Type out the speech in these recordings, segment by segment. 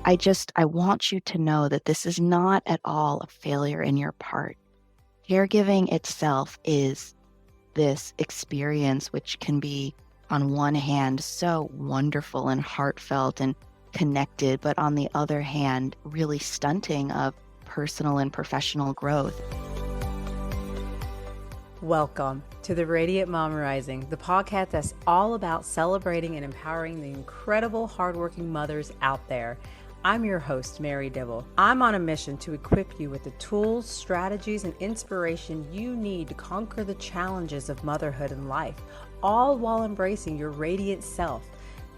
I want you to know that this is not at all a failure in your part. Caregiving itself is this experience, which can be, on one hand, so wonderful and heartfelt and connected, but on the other hand, really stunting of personal and professional growth. Welcome to the Radiant Mom Rising, the podcast that's all about celebrating and empowering the incredible hardworking mothers out there. I'm your host, Mary Dibble. I'm on a mission to equip you with the tools, strategies, and inspiration you need to conquer the challenges of motherhood and life, all while embracing your radiant self.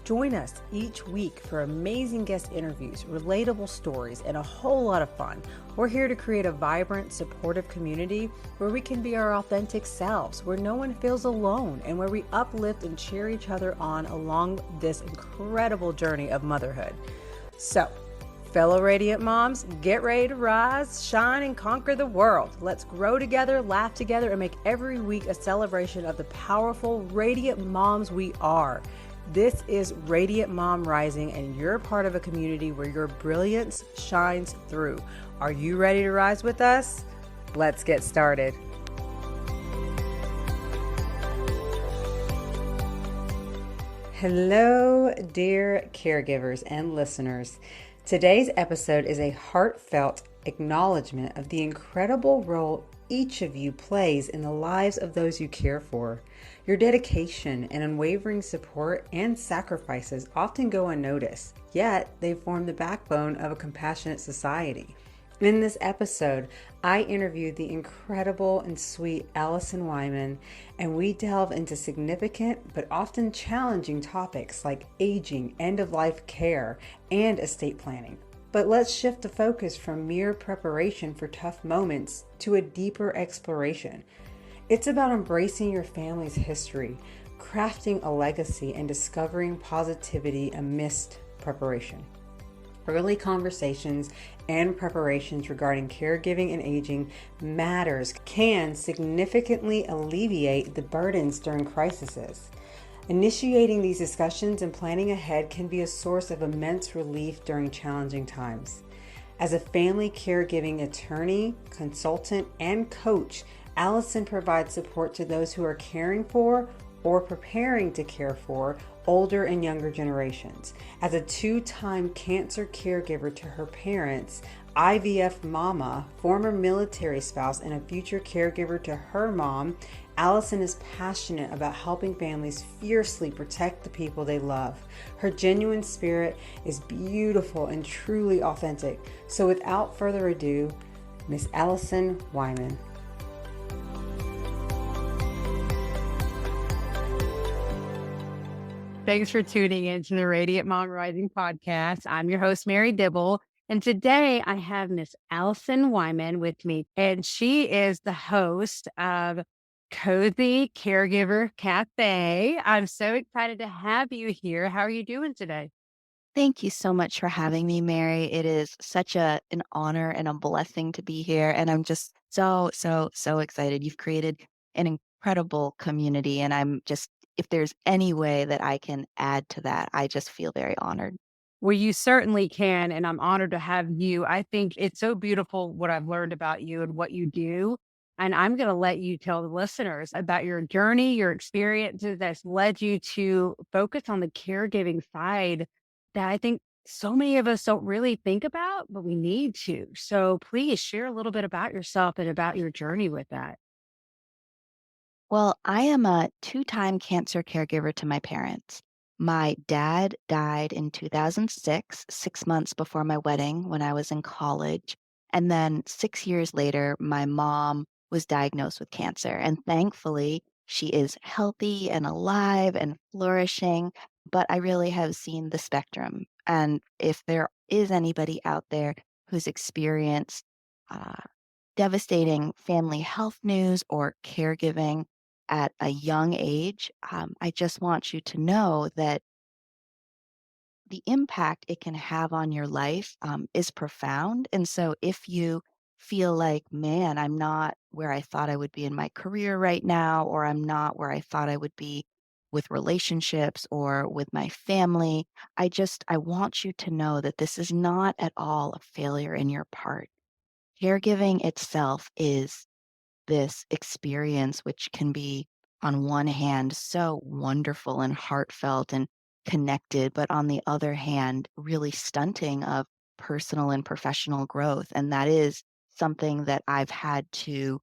Join us each week for amazing guest interviews, relatable stories, and a whole lot of fun. We're here to create a vibrant, supportive community where we can be our authentic selves, where no one feels alone, and where we uplift and cheer each other on along this incredible journey of motherhood. So, fellow Radiant Moms, get ready to rise, shine, and conquer the world. Let's grow together, laugh together, and make every week a celebration of the powerful, radiant moms we are. This is Radiant Mom Rising, and you're part of a community where your brilliance shines through. Are you ready to rise with us? Let's get started. Hello, dear caregivers and listeners. Today's episode is a heartfelt acknowledgement of the incredible role each of you plays in the lives of those you care for. Your dedication and unwavering support and sacrifices often go unnoticed, yet they form the backbone of a compassionate society. In this episode, I interviewed the incredible and sweet Allison Wyman, and we delve into significant but often challenging topics like aging, end-of-life care, and estate planning. But let's shift the focus from mere preparation for tough moments to a deeper exploration. It's about embracing your family's history, crafting a legacy, and discovering positivity amidst preparation. Early conversations and preparations regarding caregiving and aging matters can significantly alleviate the burdens during crises. Initiating these discussions and planning ahead can be a source of immense relief during challenging times. As a family caregiving attorney, consultant, and coach, Allison provides support to those who are caring for or preparing to care for older and younger generations. As a two-time cancer caregiver to her parents, IVF mama, former military spouse, and a future caregiver to her mom, Allison is passionate about helping families fiercely protect the people they love. Her genuine spirit is beautiful and truly authentic. So without further ado, Miss Allison Wyman. Thanks for tuning in to the Radiant Mom Rising podcast. I'm your host, Mary Dibble. And today I have Miss Allison Wyman with me, and she is the host of Cozy Caregiver Cafe. I'm so excited to have you here. How are you doing today? Thank you so much for having me, Mary. It is such an honor and a blessing to be here. And I'm just so excited. You've created an incredible community. And if there's any way that I can add to that, I just feel very honored. Well, you certainly can, and I'm honored to have you. I think it's so beautiful what I've learned about you and what you do. And I'm going to let you tell the listeners about your journey, your experiences that's led you to focus on the caregiving side that I think so many of us don't really think about, but we need to. So please share a little bit about yourself and about your journey with that. Well, I am a two-time cancer caregiver to my parents. My dad died in 2006, 6 months before my wedding when I was in college. And then 6 years later, my mom was diagnosed with cancer. And thankfully, she is healthy and alive and flourishing. But I really have seen the spectrum. And if there is anybody out there who's experienced uh, devastating family health news or caregiving at a young age, I just want you to know that the impact it can have on your life is profound. And so if you feel like, man, I'm not where I thought I would be in my career right now, or I'm not where I thought I would be with relationships or with my family. I want you to know that this is not at all a failure in your part. Caregiving itself is this experience, which can be, on one hand, so wonderful and heartfelt and connected, but on the other hand, really stunting of personal and professional growth. And that is something that I've had to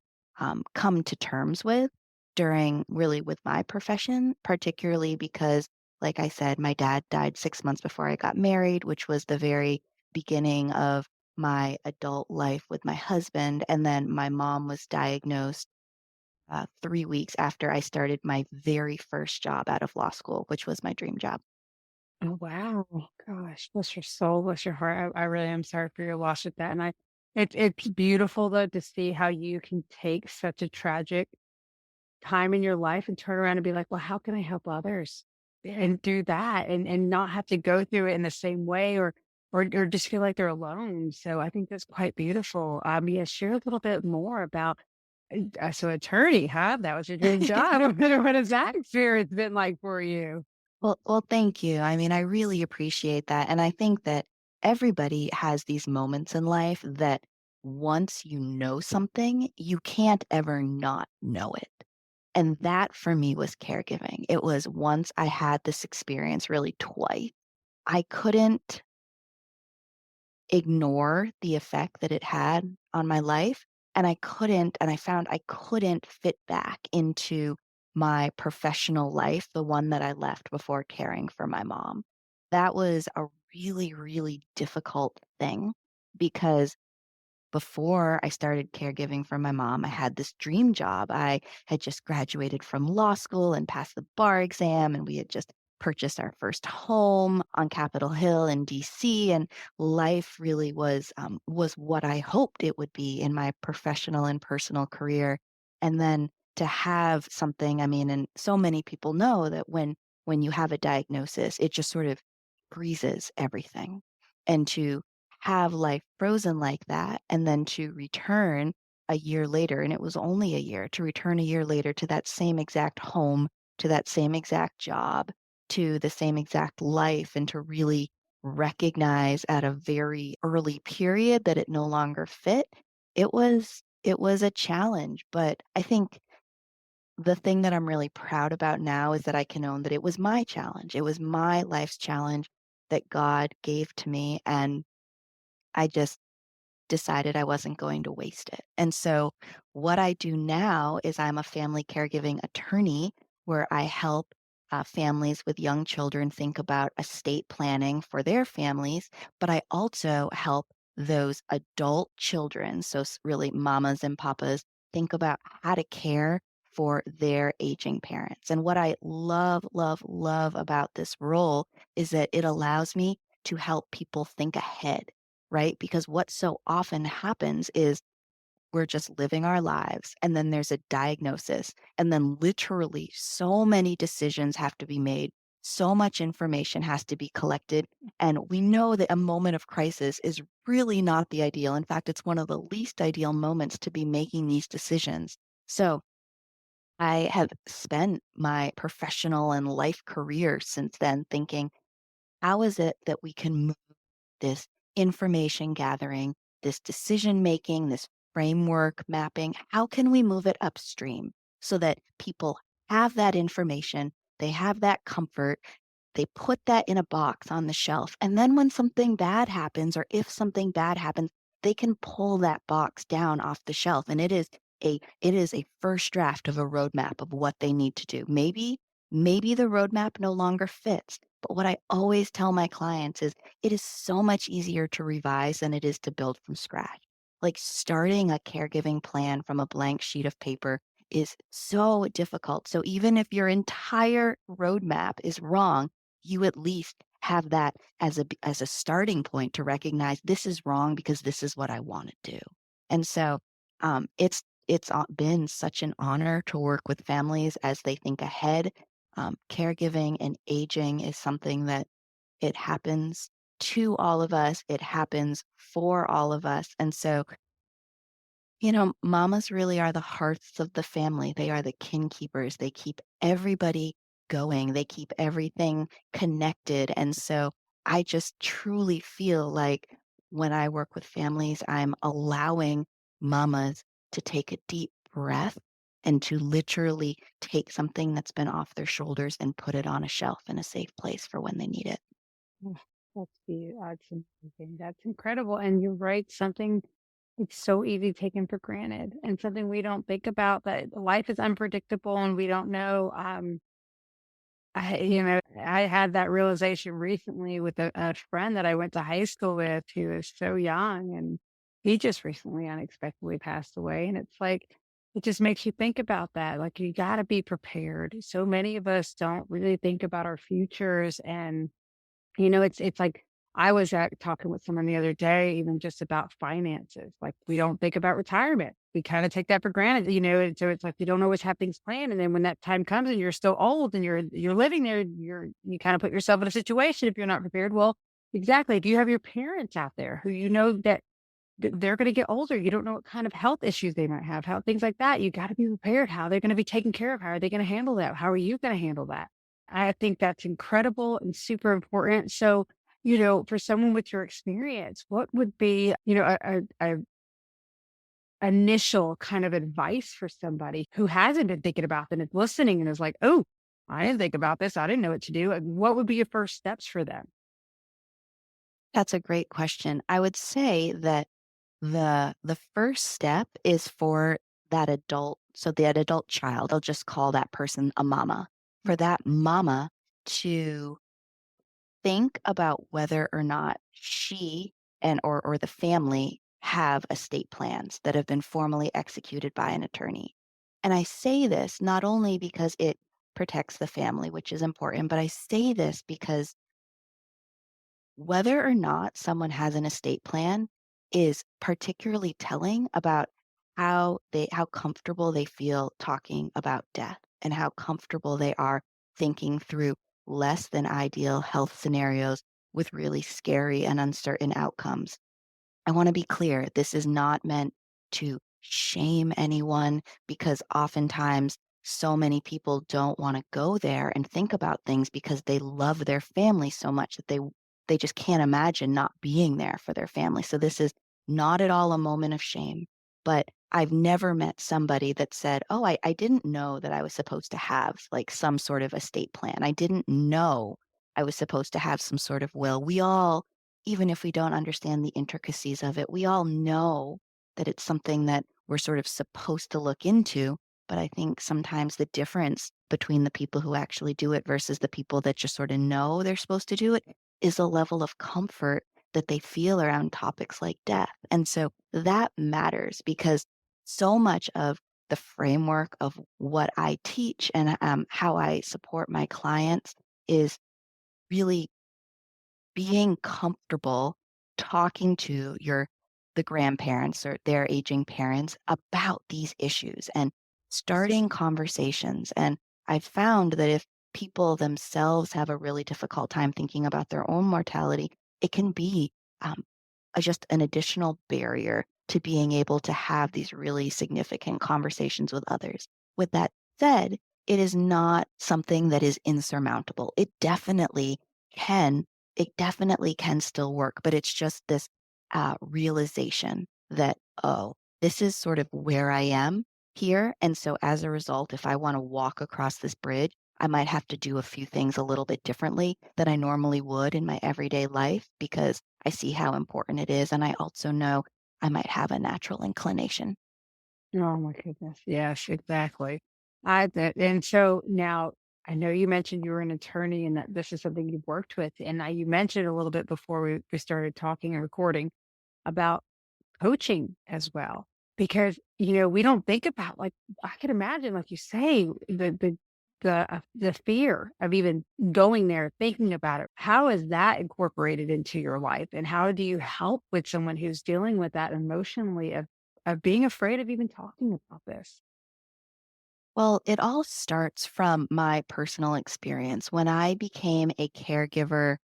come to terms with during really with my profession, particularly because, like I said, my dad died 6 months before I got married, which was the very beginning of my adult life with my husband, and then my mom was diagnosed, 3 weeks after I started my very first job out of law school, which was my dream job. Oh, wow. Gosh, bless your soul, bless your heart. I really am sorry for your loss with that. And it's beautiful though to see how you can take such a tragic time in your life and turn around and be like, well, how can I help others? And do that and not have to go through it in the same way or just feel like they're alone. So I think that's quite beautiful. Yeah, share a little bit more about so attorney, huh? That was your dream job. What has that experience been like for you? Well, thank you. I mean, I really appreciate that, and I think that everybody has these moments in life that once you know something, you can't ever not know it. And that for me was caregiving. It was once I had this experience really twice, I couldn't ignore the effect that it had on my life, and I found I couldn't fit back into my professional life, the one that I left before caring for my mom. That was a really, really difficult thing because before I started caregiving for my mom, I had this dream job. I had just graduated from law school and passed the bar exam, and we had just purchased our first home on Capitol Hill in DC. And life really was what I hoped it would be in my professional and personal career. And then to have something, I mean, and so many people know that when you have a diagnosis, it just sort of freezes everything. And to have life frozen like that and then to return a year later, and it was only a year, to return a year later to that same exact home, to that same exact job, to the same exact life, and to really recognize at a very early period that it no longer fit, it was a challenge, but I think the thing that I'm really proud about now is that I can own that it was my challenge. It was my life's challenge that God gave to me, and I just decided I wasn't going to waste it. And so what I do now is I'm a family caregiving attorney where I help families with young children think about estate planning for their families, but I also help those adult children, so really mamas and papas, think about how to care for their aging parents. And what I love, love, love about this role is that it allows me to help people think ahead, right? Because what so often happens is we're just living our lives and then there's a diagnosis and then literally so many decisions have to be made. So much information has to be collected. And we know that a moment of crisis is really not the ideal. In fact, it's one of the least ideal moments to be making these decisions. So I have spent my professional and life career since then thinking, how is it that we can this information gathering, this decision making, this framework mapping, how can we move it upstream so that people have that information, they have that comfort, they put that in a box on the shelf, and then when something bad happens or if something bad happens, they can pull that box down off the shelf and it is a first draft of a roadmap of what they need to do. Maybe the roadmap no longer fits, but what I always tell my clients is it is so much easier to revise than it is to build from scratch. Like starting a caregiving plan from a blank sheet of paper is so difficult. So even if your entire roadmap is wrong, you at least have that as a starting point to recognize this is wrong because this is what I want to do. And so it's been such an honor to work with families as they think ahead. Caregiving and aging is something that it happens to all of us. It happens for all of us. And so, mamas really are the hearts of the family. They are the kin keepers. They keep everybody going. They keep everything connected. And so I just truly feel like when I work with families, I'm allowing mamas to take a deep breath and to literally take something that's been off their shoulders and put it on a shelf in a safe place for when they need it. Oh, that's amazing. That's incredible. And you're right. Something it's so easy taken for granted and something we don't think about that life is unpredictable and we don't know. I had that realization recently with a friend that I went to high school with who is so young and he just recently unexpectedly passed away. And it's like, it just makes you think about that. Like, you got to be prepared. So many of us don't really think about our futures and it's like I was talking with someone the other day, even just about finances. Like we don't think about retirement. We kind of take that for granted, and so it's like you don't always have things planned. And then when that time comes and you're still old and you're living there, you kind of put yourself in a situation if you're not prepared. Well, exactly. If you have your parents out there who you know that they're going to get older, you don't know what kind of health issues they might have, how things like that. You got to be prepared. How they're going to be taken care of. How are they going to handle that? How are you going to handle that? I think that's incredible and super important. So, for someone with your experience, what would be, a initial kind of advice for somebody who hasn't been thinking about them and is listening and is like, oh, I didn't think about this. I didn't know what to do. What would be your first steps for them? That's a great question. I would say that the first step is for that adult, so that adult child, I'll just call that person a mama. For that mama to think about whether or not she or the family have estate plans that have been formally executed by an attorney. And I say this not only because it protects the family, which is important, but I say this because whether or not someone has an estate plan is particularly telling about how comfortable they feel talking about death and how comfortable they are thinking through less than ideal health scenarios with really scary and uncertain outcomes. I want to be clear, this is not meant to shame anyone because oftentimes so many people don't want to go there and think about things because they love their family so much that they just can't imagine not being there for their family. So this is not at all a moment of shame, but I've never met somebody that said, "Oh, I didn't know that I was supposed to have like some sort of estate plan. I didn't know I was supposed to have some sort of will." We all, even if we don't understand the intricacies of it, we all know that it's something that we're sort of supposed to look into. But I think sometimes the difference between the people who actually do it versus the people that just sort of know they're supposed to do it is a level of comfort that they feel around topics like death. And so that matters because so much of the framework of what I teach and how I support my clients is really being comfortable talking to the grandparents or their aging parents about these issues and starting conversations. And I've found that if people themselves have a really difficult time thinking about their own mortality, it can be um, just an additional barrier to being able to have these really significant conversations with others. With that said, it is not something that is insurmountable. Can it definitely can still work, but it's just this realization that, oh, this is sort of where I am here. And so as a result, if I want to walk across this bridge, I might have to do a few things a little bit differently than I normally would in my everyday life because I see how important it is. And I also know I might have a natural inclination. Oh my goodness. Yes, exactly. And so now I know you mentioned you were an attorney and that this is something you've worked with. And you mentioned a little bit before we started talking and recording about coaching as well. Because, we don't think about like I can imagine, like you say, the fear of even going there, thinking about it. How is that incorporated into your life? And how do you help with someone who's dealing with that emotionally of being afraid of even talking about this? Well, it all starts from my personal experience. When I became a caregiver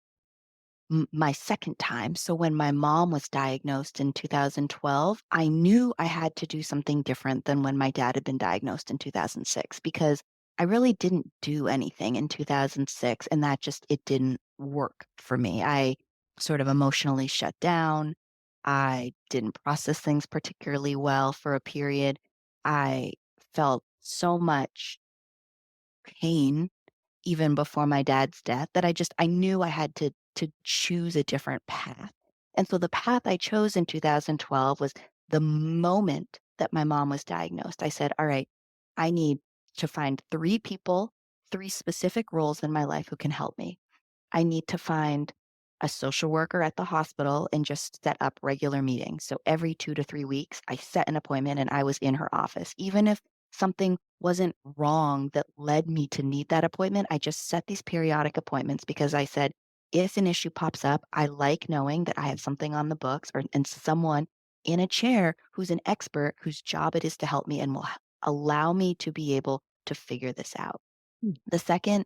my second time, so when my mom was diagnosed in 2012, I knew I had to do something different than when my dad had been diagnosed in 2006 because I really didn't do anything in 2006, and that just it didn't work for me. I sort of emotionally shut down. I didn't process things particularly well for a period. I felt so much pain even before my dad's death that I knew I had to choose a different path. And so the path I chose in 2012 was the moment that my mom was diagnosed. I said, "All right, I need to find 3 people, 3 specific roles in my life who can help me. I need to find a social worker at the hospital and just set up regular meetings. So every 2 to 3 weeks, I set an appointment and I was in her office. Even if something wasn't wrong that led me to need that appointment, I just set these periodic appointments because I said, if an issue pops up, I like knowing that I have something on the books or and someone in a chair who's an expert whose job it is to help me and will allow me to be able to figure this out. Mm. The second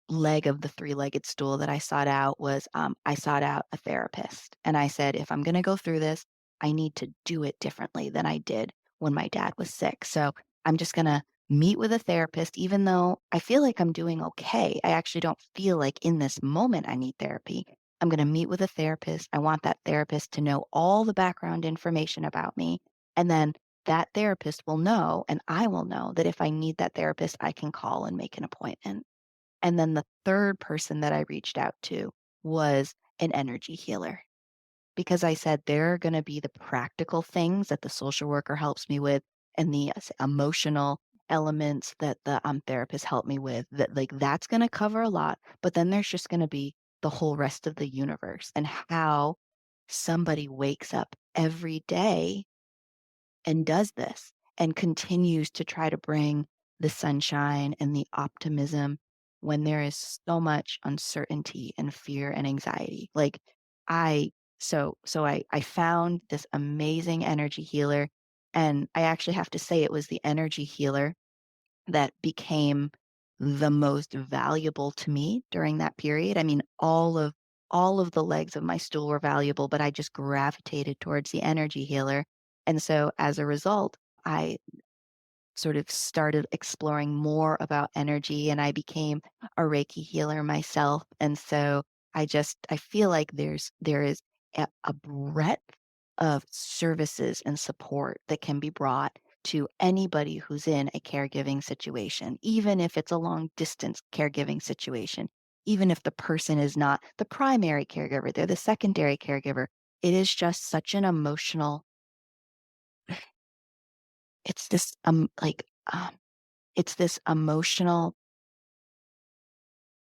leg of the three-legged stool that I sought out was, I sought out a therapist, and I said, "If I'm gonna go through this, I need to do it differently than I did when my dad was sick, so I'm just gonna meet with a therapist even though I feel like I'm doing okay. I actually don't feel like in this moment I need therapy. I'm gonna meet with a therapist. I want that therapist to know all the background information about me, and then that therapist will know, and I will know that if I need that therapist, I can call and make an appointment." And then the third person that I reached out to was an energy healer because I said there are going to be the practical things that the social worker helps me with and the emotional elements that the therapist helped me with that like that's going to cover a lot, but then there's just going to be the whole rest of the universe and how somebody wakes up every day and does this and continues to try to bring the sunshine and the optimism when there is so much uncertainty and fear and anxiety. Like I I found this amazing energy healer and I actually have to say it was the energy healer that became the most valuable to me during that period. I mean, all of the legs of my stool were valuable, but I just gravitated towards the energy healer. And so as a result, I sort of started exploring more about energy and I became a Reiki healer myself. And so I feel like there is a breadth of services and support that can be brought to anybody who's in a caregiving situation, even if it's a long distance caregiving situation, even if the person is not the primary caregiver, they're the secondary caregiver. It is just such an emotional, it's this it's this emotional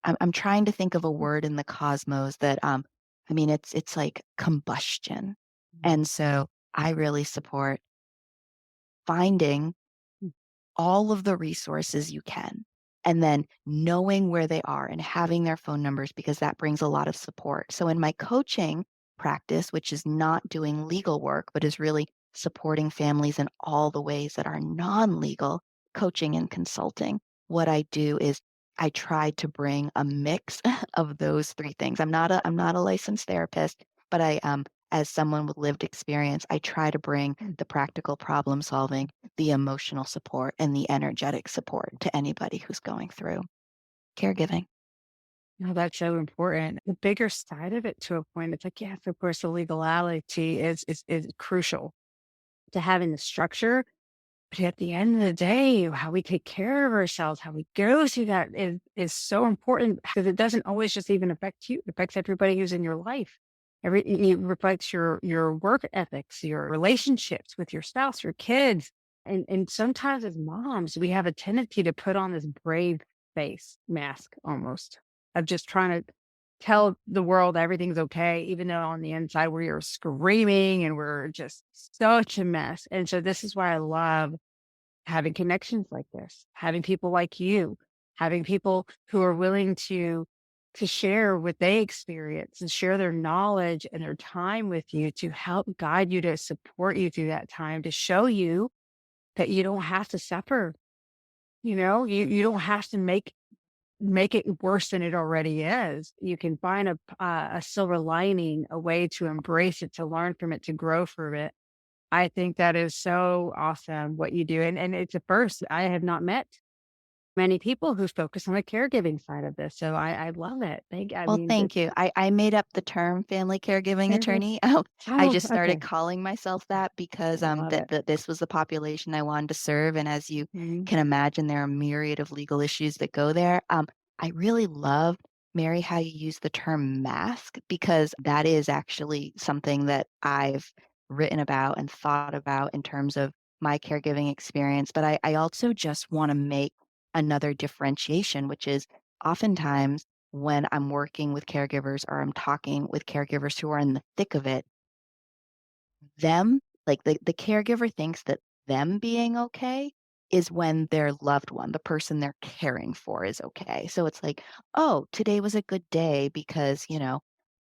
I'm trying to think of a word in the cosmos that, I mean, it's like combustion. Mm. And so I really support finding Mm. all of the resources you can, and then knowing where they are and having their phone numbers because that brings a lot of support. So in my coaching practice, which is not doing legal work, but is really supporting families in all the ways that are non-legal coaching and consulting, what I do is I try to bring a mix of those 3 things. I'm not a licensed therapist, but as someone with lived experience, I try to bring the practical problem solving, the emotional support, and the energetic support to anybody who's going through caregiving. No, that's so important. The bigger side of it to a point, it's like, yes, of course, the legality is crucial to having the structure. But at the end of the day, how we take care of ourselves, how we go through that is so important because it doesn't always just even affect you. It affects everybody who's in your life. It reflects your work ethics, your relationships with your spouse, your kids. And sometimes as moms, we have a tendency to put on this brave face mask almost of just trying to tell the world everything's okay, even though on the inside we are screaming and we're just such a mess. And so this is why I love having connections like this, having people like you, having people who are willing to share what they experience and share their knowledge and their time with you to help guide you, to support you through that time, to show you that you don't have to suffer. You don't have to make it worse than it already is. You can find a silver lining, a way to embrace it, to learn from it, to grow from it. I think that is so awesome what you do, and it's a first. I have not met many people who focus on the caregiving side of this. So I love it. I Well, mean, thank you. I made up the term family caregiving caregiver. attorney. I Oh, just started okay. calling myself that because, Love it. this was the population I wanted to serve, and as you Mhm. can imagine, there are a myriad of legal issues that go there. I really love, Mary, how you use the term mask because that is actually something that I've written about and thought about in terms of my caregiving experience, but I also just wanna make another differentiation, which is oftentimes when I'm working with caregivers or I'm talking with caregivers who are in the thick of it, them, like the caregiver thinks that them being okay is when their loved one, the person they're caring for is okay. So it's like, "Oh, today was a good day because,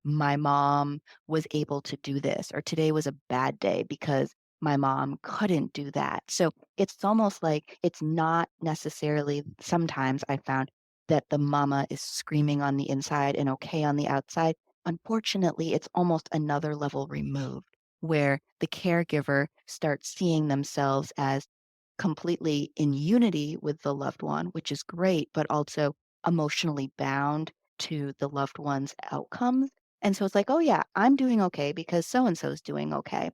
my mom was able to do this," or "Today was a bad day because my mom couldn't do that." So it's almost like it's not necessarily sometimes I found that the mama is screaming on the inside and okay on the outside. Unfortunately, it's almost another level removed where the caregiver starts seeing themselves as completely in unity with the loved one, which is great, but also emotionally bound to the loved one's outcomes. And so it's like, oh, yeah, I'm doing okay because so and so is doing okay.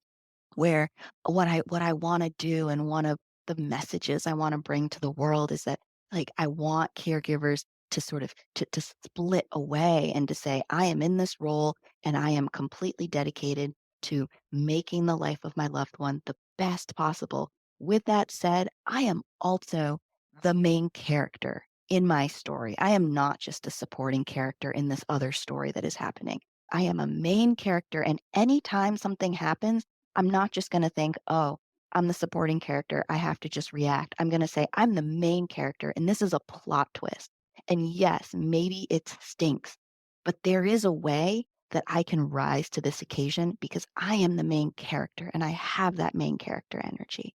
Where what I wanna do and one of the messages I wanna bring to the world is that, like, I want caregivers to sort of to split away and to say, "I am in this role, and I am completely dedicated to making the life of my loved one the best possible." With that said, I am also the main character in my story. I am not just a supporting character in this other story that is happening. I am a main character, and anytime something happens, I'm not just gonna think, "Oh, I'm the supporting character, I have to just react." I'm gonna say, "I'm the main character, and this is a plot twist. And yes, maybe it stinks, but there is a way that I can rise to this occasion because I am the main character, and I have that main character energy."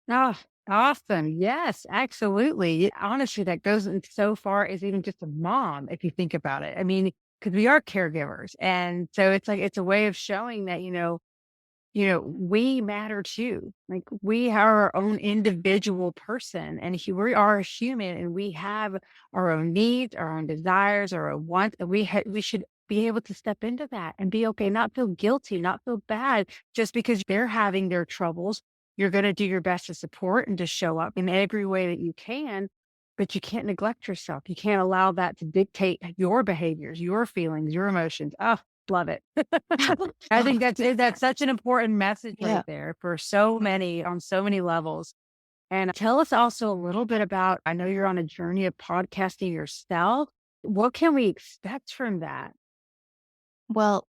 Oh, awesome. Yes, absolutely. Honestly, that goes in so far as even just a mom, if you think about it. I mean, because we are caregivers. And so it's like, it's a way of showing that, we matter too. Like we are our own individual person and we are a human and we have our own needs, our own desires, our own wants. And we should be able to step into that and be okay, not feel guilty, not feel bad just because they're having their troubles. You're going to do your best to support and to show up in every way that you can, but you can't neglect yourself. You can't allow that to dictate your behaviors, your feelings, your emotions. Oh, love it. I think that's such an important message right Yeah. there for so many on so many levels. And tell us also a little bit about I know you're on a journey of podcasting yourself. What can we expect from that? Well,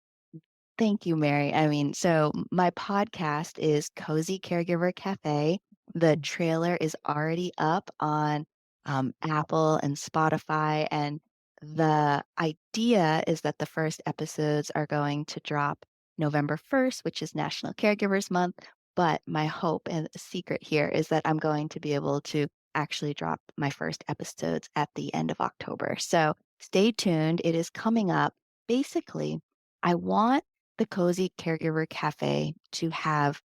thank you, Mary. I mean, so my podcast is Cozy Caregiver Cafe. The trailer is already up on Apple and Spotify. And the idea is that the first episodes are going to drop November 1st, which is National Caregivers Month. But my hope and secret here is that I'm going to be able to actually drop my first episodes at the end of October. So stay tuned. It is coming up. Basically, I want the Cozy Caregiver Cafe to have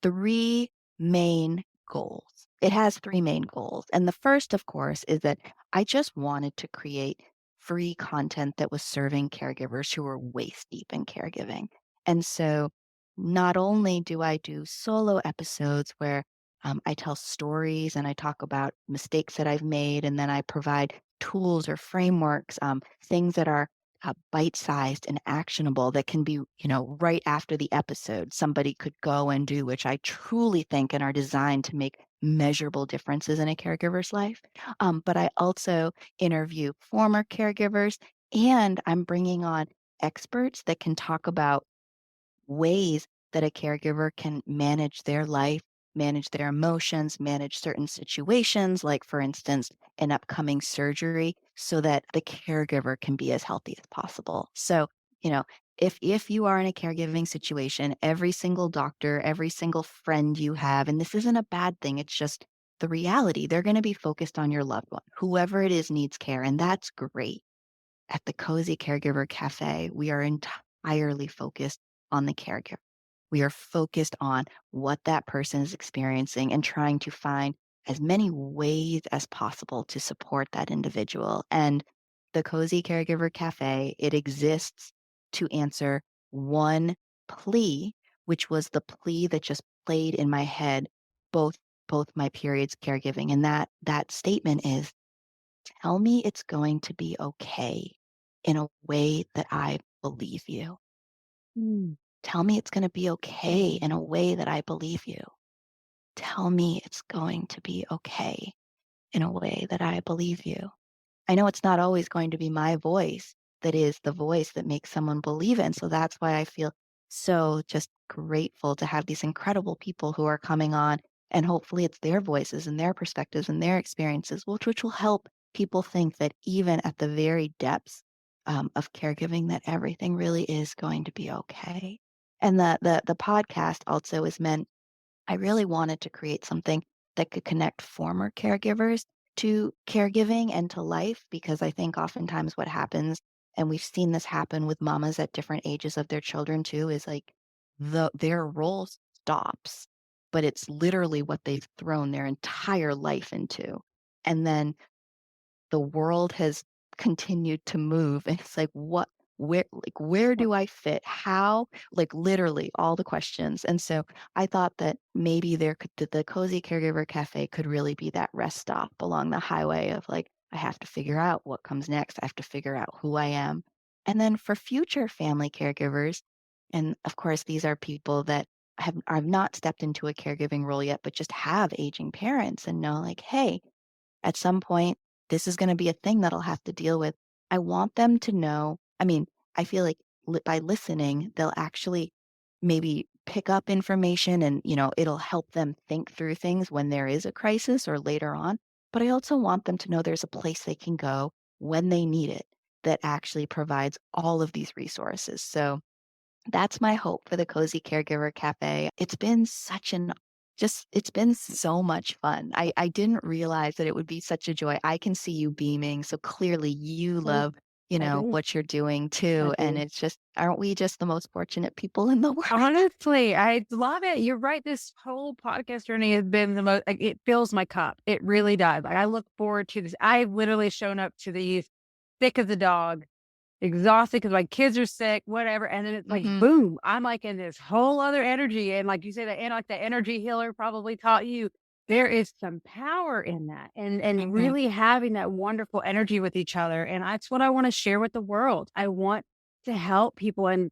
3 main goals. It has 3 main goals, and the first, of course, is that I just wanted to create free content that was serving caregivers who were waist deep in caregiving. And so, not only do I do solo episodes where, I tell stories and I talk about mistakes that I've made, and then I provide tools or frameworks, things that are bite-sized and actionable that can be, right after the episode, somebody could go and do, which I truly think and are designed to make measurable differences in a caregiver's life. But I also interview former caregivers, and I'm bringing on experts that can talk about ways that a caregiver can manage their life, manage their emotions, manage certain situations, like, for instance, an upcoming surgery, so that the caregiver can be as healthy as possible. So, you know, if you are in a caregiving situation, every single doctor, every single friend you have, and this isn't a bad thing, it's just the reality, they're going to be focused on your loved one. Whoever it is needs care, and that's great. At the Cozy Caregiver Cafe, we are entirely focused on the caregiver. We are focused on what that person is experiencing and trying to find as many ways as possible to support that individual. And the Cozy Caregiver Cafe, it exists to answer one plea, which was the plea that just played in my head both my periods caregiving. And that statement is, tell me it's going to be okay in a way that I believe you. Mm. Tell me it's going to be okay in a way that I believe you. Tell me it's going to be okay in a way that I believe you. I know it's not always going to be my voice that is the voice that makes someone believe it. And so that's why I feel so just grateful to have these incredible people who are coming on. And hopefully it's their voices and their perspectives and their experiences, which will help people think that even at the very depths of caregiving, that everything really is going to be okay. And the podcast also is meant, I really wanted to create something that could connect former caregivers to caregiving and to life, because I think oftentimes what happens, and we've seen this happen with mamas at different ages of their children too, is like their role stops, but it's literally what they've thrown their entire life into. And then the world has continued to move, and it's like, where do I fit? How? Like, literally all the questions. And so I thought that maybe the Cozy Caregiver Cafe could really be that rest stop along the highway of like, I have to figure out what comes next. I have to figure out who I am. And then for future family caregivers, and of course, these are people that have not stepped into a caregiving role yet, but just have aging parents and know like, hey, at some point, this is gonna be a thing that I'll have to deal with. I want them to know, I mean, I feel like by listening, they'll actually maybe pick up information and, it'll help them think through things when there is a crisis or later on. But I also want them to know there's a place they can go when they need it that actually provides all of these resources. So that's my hope for the Cozy Caregiver Cafe. It's been so much fun. I didn't realize that it would be such a joy. I can see you beaming, so clearly you Oh, love, I do. what you're doing I too, and do. it's just, aren't we just the most fortunate people in the world? Honestly, I love it. You're right. This whole podcast journey has been the most, like, it fills my cup. It really does. Like, I look forward to this. I've literally shown up to these thick as a dog, exhausted because my kids are sick, whatever. And then it's like, Mhm, boom, I'm like in this whole other energy. And like you say, that, and like the energy healer probably taught you, there is some power in that, and mhm. really having that wonderful energy with each other. And that's what I want to share with the world. I want to help people. And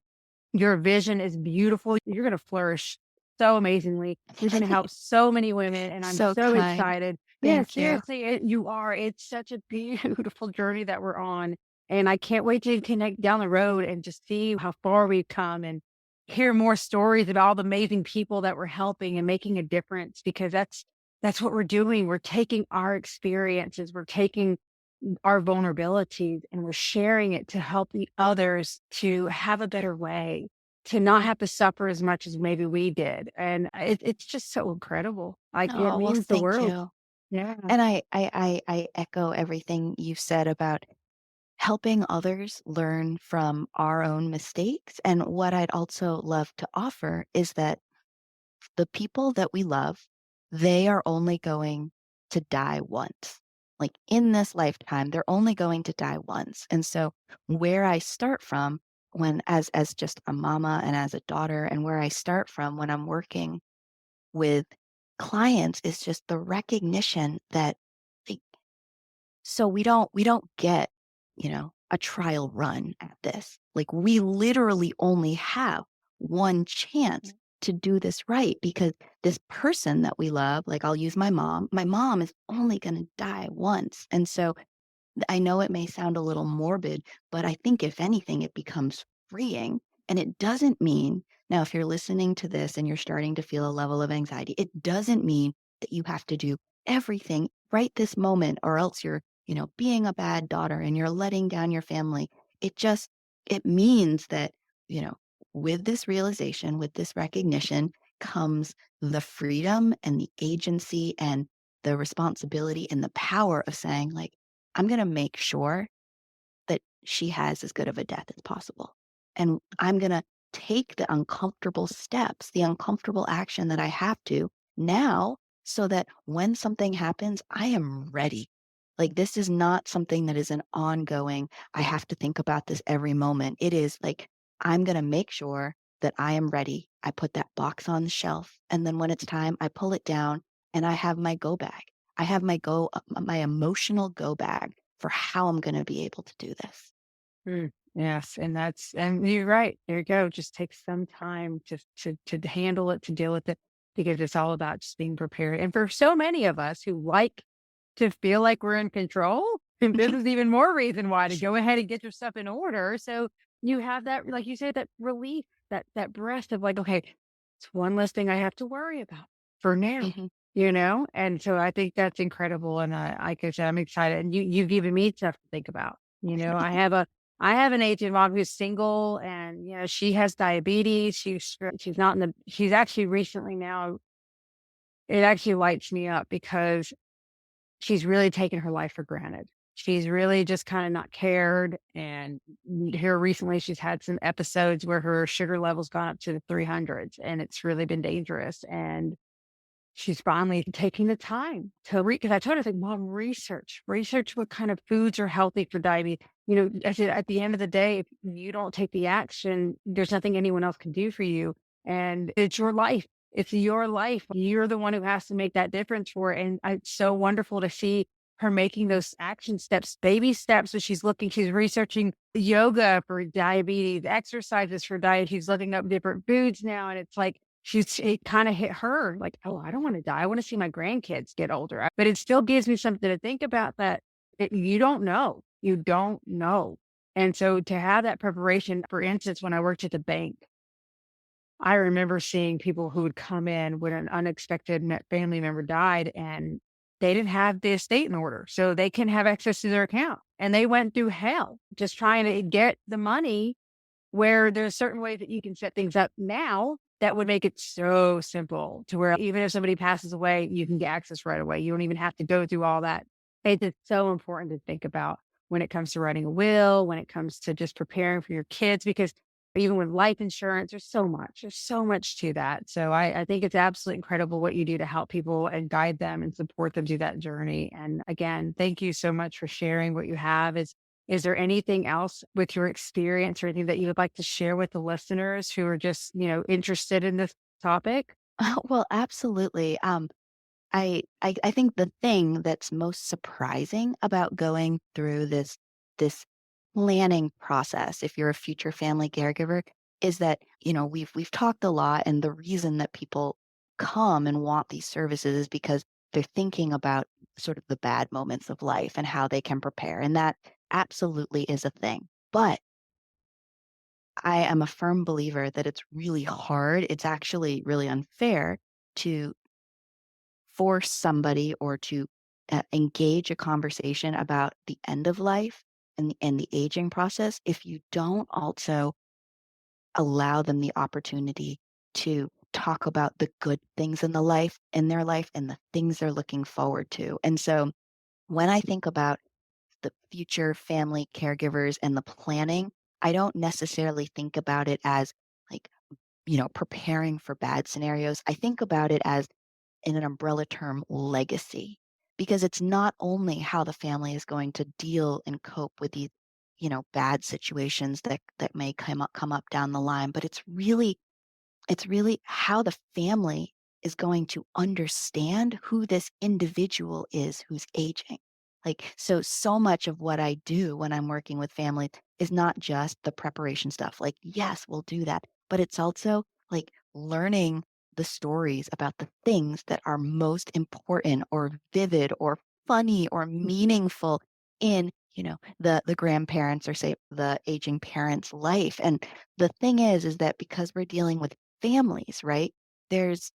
your vision is beautiful. You're gonna flourish so amazingly. You're gonna help so many women, and I'm So so kind. excited. Yeah, Thank you. seriously, you are. It's such a beautiful journey that we're on, and I can't wait to connect down the road and just see how far we've come and hear more stories about all the amazing people that we're helping and making a difference, because that's what we're doing. We're taking our experiences, we're taking our vulnerabilities, and we're sharing it to help the others to have a better way, to not have to suffer as much as maybe we did. And it's just so incredible. Like, it Oh, well, means the thank world. you. Yeah. And I echo everything you said about helping others learn from our own mistakes. And what I'd also love to offer is that the people that we love, they are only going to die once. Like in this lifetime, they're only going to die once. And so where I start from when as just a mama and as a daughter, and where I start from when I'm working with clients is just the recognition that like, so we don't get, a trial run at this. Like we literally only have one chance to do this right, because this person that we love, like I'll use my mom. My mom is only going to die once. And so I know it may sound a little morbid, but I think if anything, it becomes freeing. And it doesn't mean, now, if you're listening to this and you're starting to feel a level of anxiety, it doesn't mean that you have to do everything right this moment, or else you're, being a bad daughter and you're letting down your family. It means that, you know, with this realization, with this recognition comes the freedom and the agency and the responsibility and the power of saying, like, I'm gonna make sure that she has as good of a death as possible. And I'm gonna take the uncomfortable steps, the uncomfortable action that I have to now, so that when something happens, I am ready. Like, this is not something that is an ongoing, I have to think about this every moment. It is like, I'm going to make sure that I am ready. I put that box on the shelf. And then when it's time, I pull it down and I have my go bag. I have my emotional go bag for how I'm going to be able to do this. Yes, and you're right. There you go. Just take some time to handle it, to deal with it, because it's all about just being prepared. And for so many of us who like to feel like we're in control, and this is even more reason why to go ahead and get your stuff in order. So you have that, like you said, that relief, that breath of like, okay, it's one less thing I have to worry about for now. Mhm. And so I think that's incredible. And like I said, I'm excited. And you've given me stuff to think about. I have an aging mom who's single and, she has diabetes. She's not in she's actually recently now, it actually lights me up because she's really taken her life for granted. She's really just kind of not cared. And here recently, she's had some episodes where her sugar level's gone up to the 300s and it's really been dangerous. And she's finally taking the time to read, because I told her, I think, "Mom, research what kind of foods are healthy for diabetes." At the end of the day, if you don't take the action, there's nothing anyone else can do for you, and it's your life. It's your life. You're the one who has to make that difference for it, and it's so wonderful to see her making those action steps, baby steps. So she's researching yoga for diabetes, exercises for diet. She's looking up different foods now, and it's like it kinda hit her like, "Oh, I don't wanna die. I wanna see my grandkids get older." But it still gives me something to think about, that you don't know. You don't know. And so to have that preparation, for instance, when I worked at the bank, I remember seeing people who would come in when an unexpected family member died and they didn't have the estate in order, so they can have access to their account. And they went through hell just trying to get the money, where there's certain ways that you can set things up now that would make it so simple to where even if somebody passes away, you can get access right away. You don't even have to go through all that. It's just so important to think about when it comes to writing a will, when it comes to just preparing for your kids, because even with life insurance, there's so much to that. So I think it's absolutely incredible what you do to help people and guide them and support them through that journey. And again, thank you so much for sharing what you have. Is there anything else with your experience or anything that you would like to share with the listeners who are just, interested in this topic? Well, absolutely. I think the thing that's most surprising about going through this planning process, if you're a future family caregiver, is that, we've talked a lot, and the reason that people come and want these services is because they're thinking about sort of the bad moments of life and how they can prepare. And that absolutely is a thing. But I am a firm believer that it's really hard. It's actually really unfair to force somebody or to engage a conversation about the end of life and the aging process if you don't also allow them the opportunity to talk about the good things in their life and the things they're looking forward to. And so when I think about the future family caregivers and the planning, I don't necessarily think about it as like, preparing for bad scenarios. I think about it as, in an umbrella term, legacy, because it's not only how the family is going to deal and cope with these, bad situations that may come up down the line, but it's really how the family is going to understand who this individual is who's aging. Like, so much of what I do when I'm working with families is not just the preparation stuff. Like, yes, we'll do that, but it's also like learning the stories about the things that are most important or vivid or funny or meaningful in, the grandparents or say the aging parents' life. And the thing is that because we're dealing with families, right? There's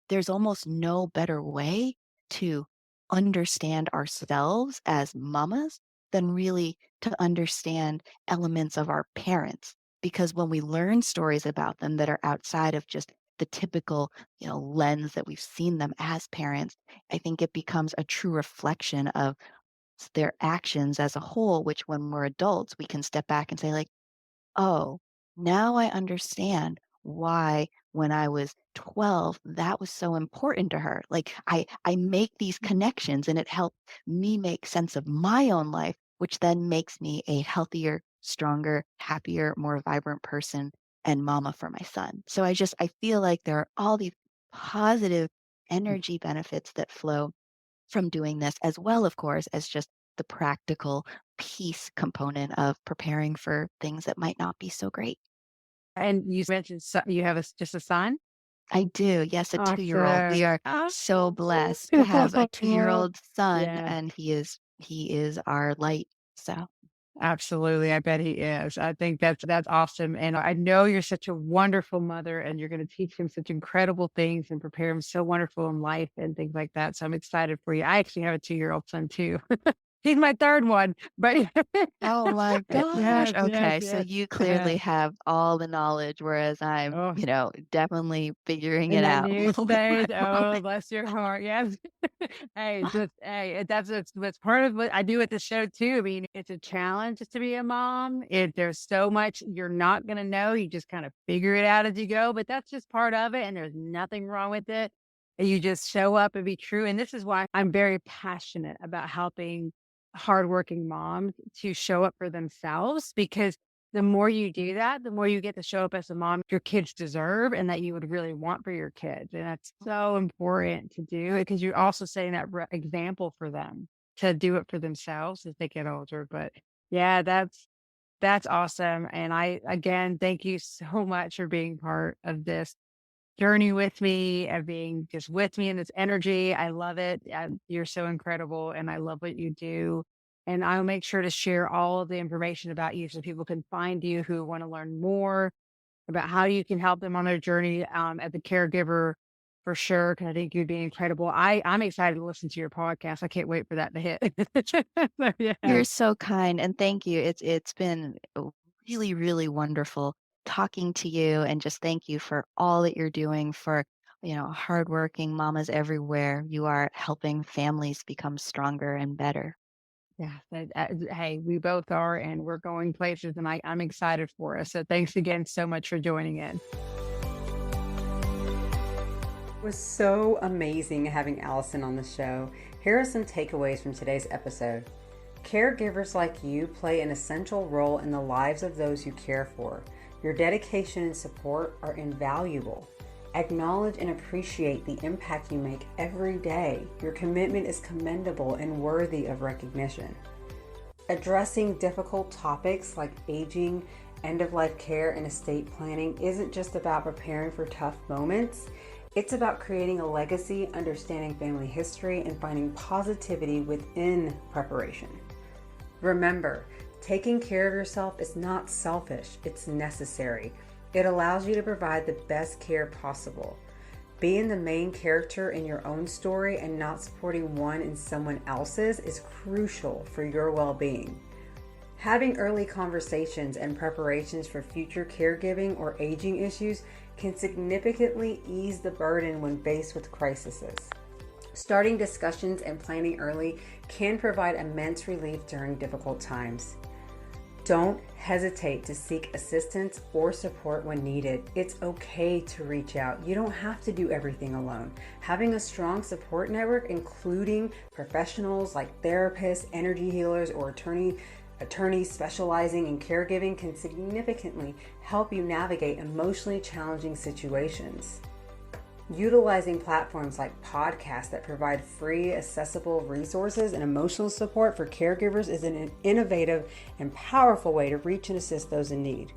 there's almost no better way to understand ourselves as mamas than really to understand elements of our parents. Because when we learn stories about them that are outside of just the typical, lens that we've seen them as parents, I think it becomes a true reflection of their actions as a whole, which when we're adults, we can step back and say, like, "Oh, now I understand why when I was 12, that was so important to her. Like I make these connections and it helped me make sense of my own life, which then makes me a healthier, stronger, happier, more vibrant person and mama for my son. So I feel like there are all these positive energy benefits that flow from doing this, as well, of course, as just the practical peace component of preparing for things that might not be so great. And you mentioned you have just a son? I do, yes, a 2-year-old. Awesome. We are so Awesome. blessed to have a 2-year-old son, Yeah. and he is our light. So, Absolutely, I bet he is. I think that's awesome, and I know you're such a wonderful mother, and you're gonna teach him such incredible things and prepare him so wonderful in life and things like that, so I'm excited for you. I actually have a 2-year-old son too. He's my 3rd one, but oh my gosh. yes, yes, Okay, so yes. you clearly have all the knowledge, whereas I'm, Oh, definitely figuring in it that out a new little bit more at stage, the oh, moment. bless your heart, yes. Hey, just that's part of what I do at the show too. I mean, it's a challenge to be a mom. There's so much you're not gonna know. You just kind of figure it out as you go, but that's just part of it, and there's nothing wrong with it. And you just show up and be true. And this is why I'm very passionate about helping hardworking moms to show up for themselves because the more you do that, the more you get to show up as a mom your kids deserve and that you would really want for your kids. And that's so important to do because you're also setting that example for them to do it for themselves as they get older. But yeah, that's awesome. And I again thank you so much for being part of this journey with me and being just with me in this energy. I love it. You're so incredible and I love what you do. And I'll make sure to share all of the information about you so people can find you who want to learn more about how you can help them on their journey as a caregiver for sure. Cause I think you'd be incredible. I'm excited to listen to your podcast. I can't wait for that to hit. So, yeah. You're so kind, and thank you. It's been really, really wonderful talking to you, and just thank you for all that you're doing for, hardworking mamas everywhere. You are helping families become stronger and better. Yeah. Hey, we both are, and we're going places, and I'm excited for us. So thanks again so much for joining in. It was so amazing having Allison on the show. Here are some takeaways from today's episode. Caregivers like you play an essential role in the lives of those you care for. Your dedication and support are invaluable. Acknowledge and appreciate the impact you make every day. Your commitment is commendable and worthy of recognition. Addressing difficult topics like aging, end-of-life care, and estate planning isn't just about preparing for tough moments. It's about creating a legacy, understanding family history, and finding positivity within preparation. Remember, taking care of yourself is not selfish, it's necessary. It allows you to provide the best care possible. Being the main character in your own story and not supporting one in someone else's is crucial for your well-being. Having early conversations and preparations for future caregiving or aging issues can significantly ease the burden when faced with crises. Starting discussions and planning early can provide immense relief during difficult times. Don't hesitate to seek assistance or support when needed. It's okay to reach out. You don't have to do everything alone. Having a strong support network, including professionals like therapists, energy healers, or attorneys specializing in caregiving, can significantly help you navigate emotionally challenging situations. Utilizing platforms like podcasts that provide free, accessible resources and emotional support for caregivers is an innovative and powerful way to reach and assist those in need.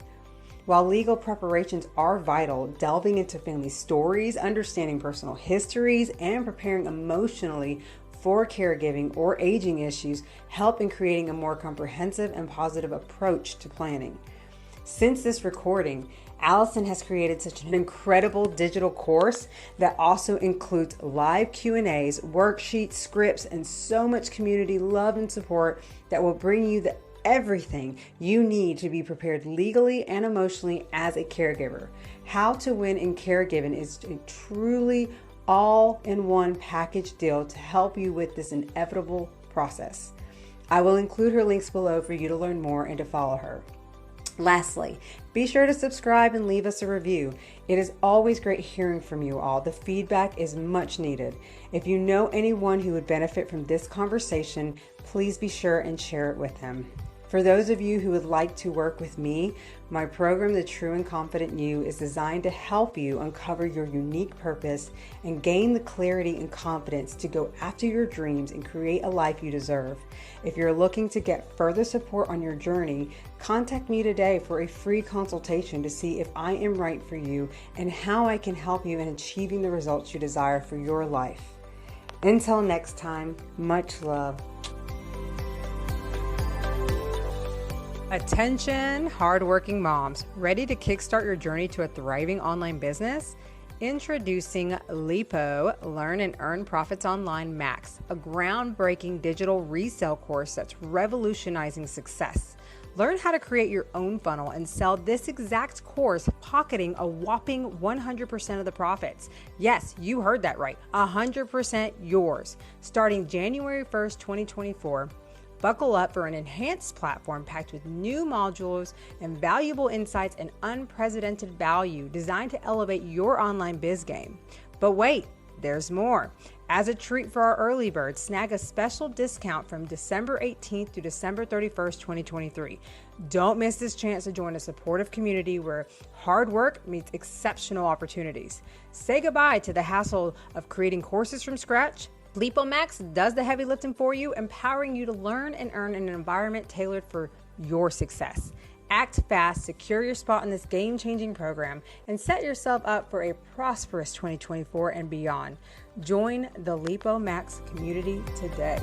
While legal preparations are vital, delving into family stories, understanding personal histories, and preparing emotionally for caregiving or aging issues help in creating a more comprehensive and positive approach to planning. Since this recording, Allison has created such an incredible digital course that also includes live Q&As, worksheets, scripts, and so much community love and support that will bring you everything you need to be prepared legally and emotionally as a caregiver. How to Win in Caregiving is a truly all-in-one package deal to help you with this inevitable process. I will include her links below for you to learn more and to follow her. Lastly, be sure to subscribe and leave us a review. It is always great hearing from you all. The feedback is much needed. If you know anyone who would benefit from this conversation, please be sure and share it with them. For those of you who would like to work with me, my program, The True and Confident You, is designed to help you uncover your unique purpose and gain the clarity and confidence to go after your dreams and create a life you deserve. If you're looking to get further support on your journey, contact me today for a free consultation to see if I am right for you and how I can help you in achieving the results you desire for your life. Until next time, much love. Attention, hardworking moms, ready to kickstart your journey to a thriving online business? Introducing LEPO, Learn and Earn Profits Online Max, a groundbreaking digital resale course that's revolutionizing success. Learn how to create your own funnel and sell this exact course, pocketing a whopping 100% of the profits. Yes, you heard that right, 100% yours. Starting January 1st, 2024, buckle up for an enhanced platform packed with new modules and valuable insights and unprecedented value designed to elevate your online biz game. But wait, there's more. As a treat for our early birds, snag a special discount from December 18th to December 31st, 2023. Don't miss this chance to join a supportive community where hard work meets exceptional opportunities. Say goodbye to the hassle of creating courses from scratch. LEPO Max does the heavy lifting for you, empowering you to learn and earn in an environment tailored for your success. Act fast, secure your spot in this game-changing program, and set yourself up for a prosperous 2024 and beyond. Join the LEPO Max community today.